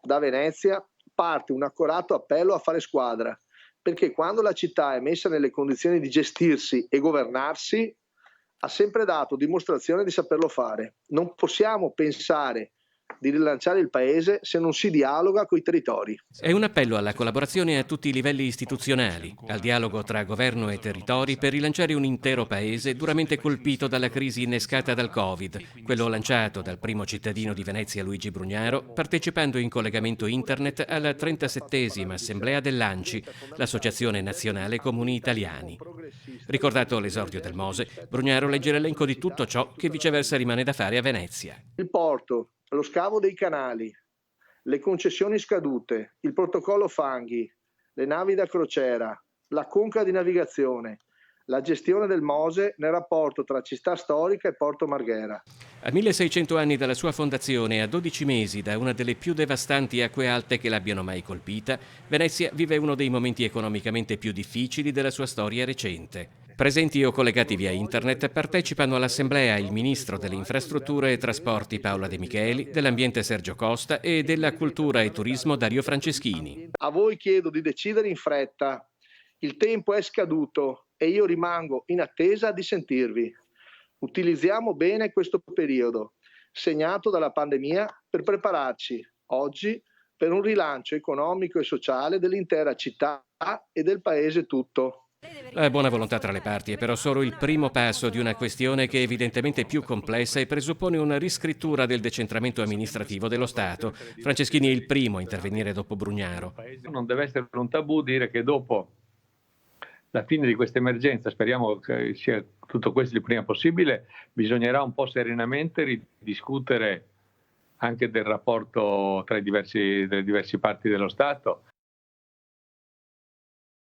Da Venezia parte un accorato appello a fare squadra, perché quando la città è messa nelle condizioni di gestirsi e governarsi, ha sempre dato dimostrazione di saperlo fare. Non possiamo pensare di rilanciare il paese se non si dialoga coi territori. È un appello alla collaborazione a tutti i livelli istituzionali, al dialogo tra governo e territori per rilanciare un intero paese duramente colpito dalla crisi innescata dal Covid, quello lanciato dal primo cittadino di Venezia Luigi Brugnaro, partecipando in collegamento internet alla 37esima assemblea dell'ANCI, l'Associazione Nazionale Comuni Italiani. Ricordato l'esordio del Mose, Brugnaro legge l'elenco di tutto ciò che viceversa rimane da fare a Venezia. Il porto, lo scavo dei canali, le concessioni scadute, il protocollo fanghi, le navi da crociera, la conca di navigazione, la gestione del Mose nel rapporto tra città storica e Porto Marghera. A 1600 anni dalla sua fondazione e a 12 mesi da una delle più devastanti acque alte che l'abbiano mai colpita, Venezia vive uno dei momenti economicamente più difficili della sua storia recente. Presenti o collegati via internet partecipano all'assemblea il ministro delle infrastrutture e trasporti Paola De Micheli, dell'ambiente Sergio Costa e della cultura e turismo Dario Franceschini. A voi chiedo di decidere in fretta. Il tempo è scaduto e io rimango in attesa di sentirvi. Utilizziamo bene questo periodo, segnato dalla pandemia, per prepararci oggi per un rilancio economico e sociale dell'intera città e del paese tutto. La buona volontà tra le parti è però solo il primo passo di una questione che è evidentemente più complessa e presuppone una riscrittura del decentramento amministrativo dello Stato. Franceschini è il primo a intervenire dopo Brugnaro. Non deve essere un tabù dire che dopo la fine di questa emergenza, speriamo che sia tutto questo il prima possibile, bisognerà un po' serenamente ridiscutere anche del rapporto tra le diverse parti dello Stato.